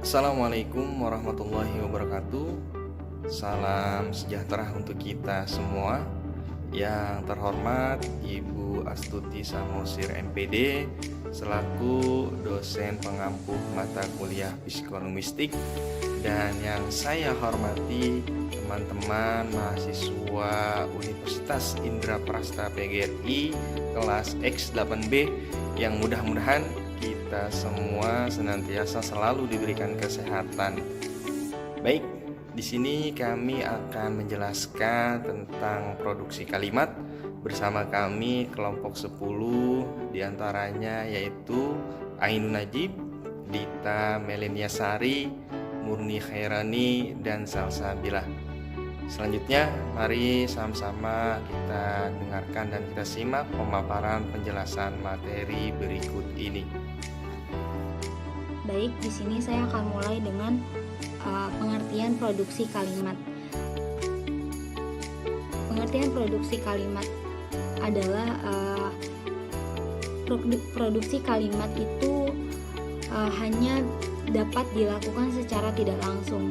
Assalamualaikum warahmatullahi wabarakatuh. Salam sejahtera untuk kita semua. Yang terhormat Ibu Astuti Samosir MPD selaku dosen pengampu mata kuliah psikolinguistik, dan yang saya hormati teman-teman mahasiswa Universitas Indraprasta PGRI kelas X8B yang mudah-mudahan kita semua senantiasa selalu diberikan kesehatan. Baik, di sini kami akan menjelaskan tentang produksi kalimat bersama kami kelompok 10, diantaranya yaitu Ainun Najib, Dita Meleniasari, Murni Khairani, dan Salsabila. Selanjutnya, mari sama-sama kita dengarkan dan kita simak pemaparan penjelasan materi berikut ini. Baik, di sini saya akan mulai dengan pengertian produksi kalimat. Pengertian produksi kalimat adalah produksi kalimat itu hanya dapat dilakukan secara tidak langsung.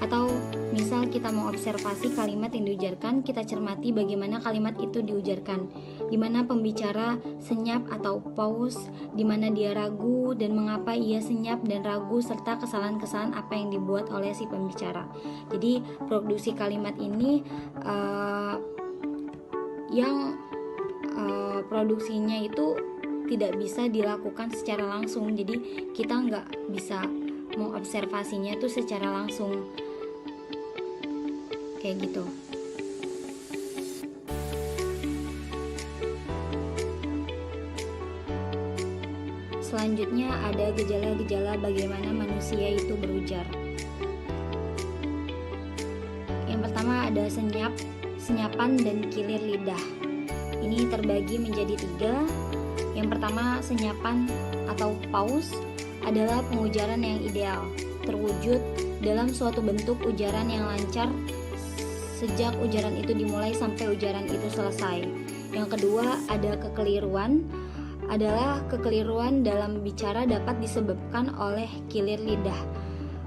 Atau misal kita mengobservasi kalimat yang diujarkan, kita cermati bagaimana kalimat itu diujarkan, di mana pembicara senyap atau pause, di mana dia ragu dan mengapa ia senyap dan ragu, serta kesalahan-kesalahan apa yang dibuat oleh si pembicara. Jadi produksi kalimat ini produksinya itu tidak bisa dilakukan secara langsung, jadi kita nggak bisa mengobservasinya itu secara langsung kayak gitu. Selanjutnya ada gejala-gejala bagaimana manusia itu berujar. Yang pertama ada senyap, senyapan, dan kilir lidah. Ini terbagi menjadi 3. Yang pertama, senyapan atau pause adalah pengujaran yang ideal, terwujud dalam suatu bentuk ujaran yang lancar sejak ujaran itu dimulai sampai ujaran itu selesai. Yang kedua, ada kekeliruan, adalah kekeliruan dalam bicara dapat disebabkan oleh kilir lidah,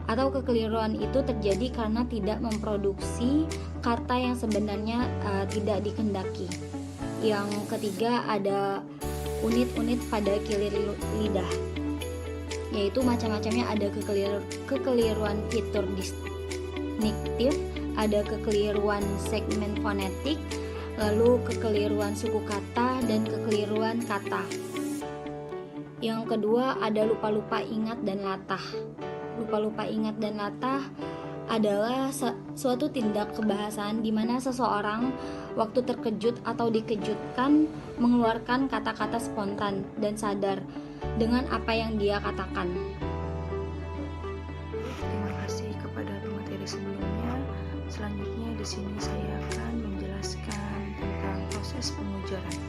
atau kekeliruan itu terjadi karena tidak memproduksi kata yang sebenarnya tidak dikehendaki. Yang ketiga, ada unit-unit pada kilir lidah, yaitu macam-macamnya. Ada kekeliruan fitur distintif, ada kekeliruan segmen fonetik, lalu kekeliruan suku kata, dan kekeliruan kata. Yang kedua ada lupa-lupa ingat dan latah. Lupa-lupa ingat dan latah adalah suatu tindak kebahasaan di mana seseorang waktu terkejut atau dikejutkan mengeluarkan kata-kata spontan dan sadar dengan apa yang dia katakan. Terima kasih kepada pemateri sebelumnya. Selanjutnya di sini saya akan menjelaskan tentang proses pengujaran.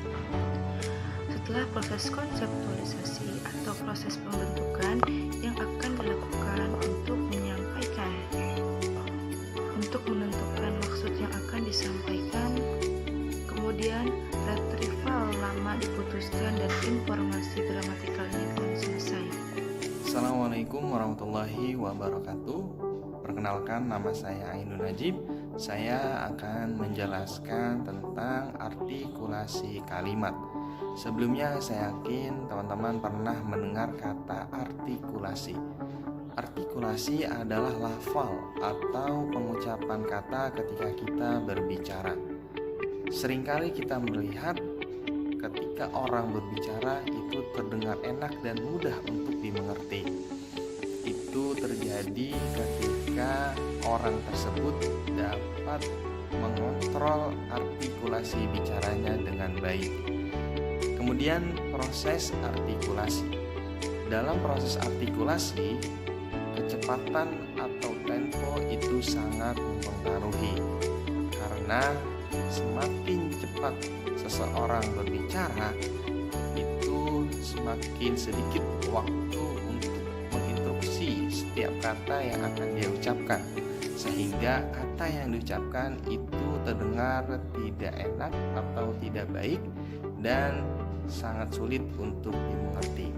Setelah proses konseptualisasi atau proses pembentukan yang akan dilakukan untuk menyampaikan, untuk menentukan maksud yang akan disampaikan, kemudian retrieval lama diputuskan dan informasi gramatikalnya pun selesai. Assalamualaikum warahmatullahi wabarakatuh. Perkenalkan, nama saya Ainun Najib. Saya akan menjelaskan tentang artikulasi kalimat. Sebelumnya saya yakin teman-teman pernah mendengar kata artikulasi. Artikulasi adalah lafal atau pengucapan kata ketika kita berbicara. Seringkali kita melihat ketika orang berbicara itu terdengar enak dan mudah untuk dimengerti. Itu terjadi ketika orang tersebut dapat mengontrol artikulasi bicaranya dengan baik. Kemudian proses artikulasi. Dalam proses artikulasi, kecepatan atau tempo itu sangat mempengaruhi, karena semakin cepat seseorang berbicara, itu semakin sedikit waktu untuk menginstruksi setiap kata yang akan dia ucapkan, sehingga kata yang diucapkan itu terdengar tidak enak atau tidak baik dan sangat sulit untuk dimengerti.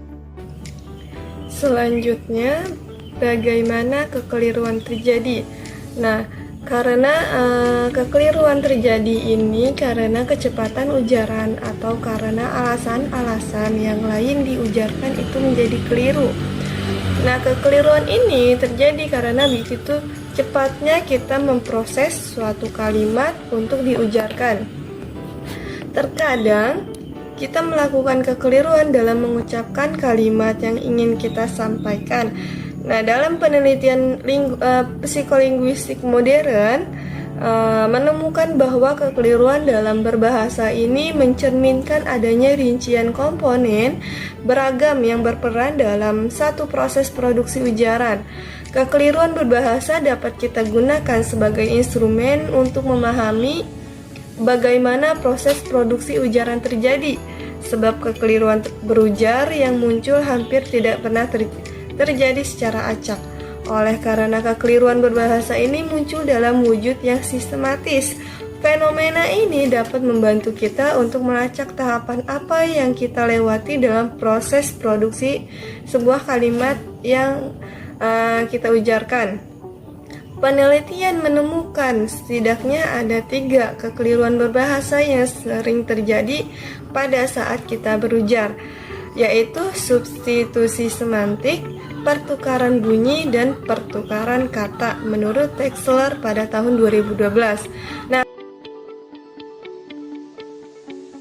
Selanjutnya bagaimana kekeliruan terjadi. Nah, karena kekeliruan terjadi ini karena kecepatan ujaran atau karena alasan-alasan yang lain diujarkan itu menjadi keliru. Nah, kekeliruan ini terjadi karena begitu cepatnya kita memproses suatu kalimat untuk diujarkan. Terkadang kita melakukan kekeliruan dalam mengucapkan kalimat yang ingin kita sampaikan. Nah, dalam penelitian psikolinguistik modern menemukan bahwa kekeliruan dalam berbahasa ini mencerminkan adanya rincian komponen beragam yang berperan dalam satu proses produksi ujaran. Kekeliruan berbahasa dapat kita gunakan sebagai instrumen untuk memahami bagaimana proses produksi ujaran terjadi, sebab kekeliruan berujar yang muncul hampir tidak pernah terjadi secara acak. Oleh karena kekeliruan berbahasa ini muncul dalam wujud yang sistematis, fenomena ini dapat membantu kita untuk melacak tahapan apa yang kita lewati dalam proses produksi sebuah kalimat yang kita ujarkan. Penelitian menemukan setidaknya ada 3 kekeliruan berbahasa yang sering terjadi pada saat kita berujar, yaitu substitusi semantik, pertukaran bunyi, dan pertukaran kata menurut Texler pada tahun 2012. Nah,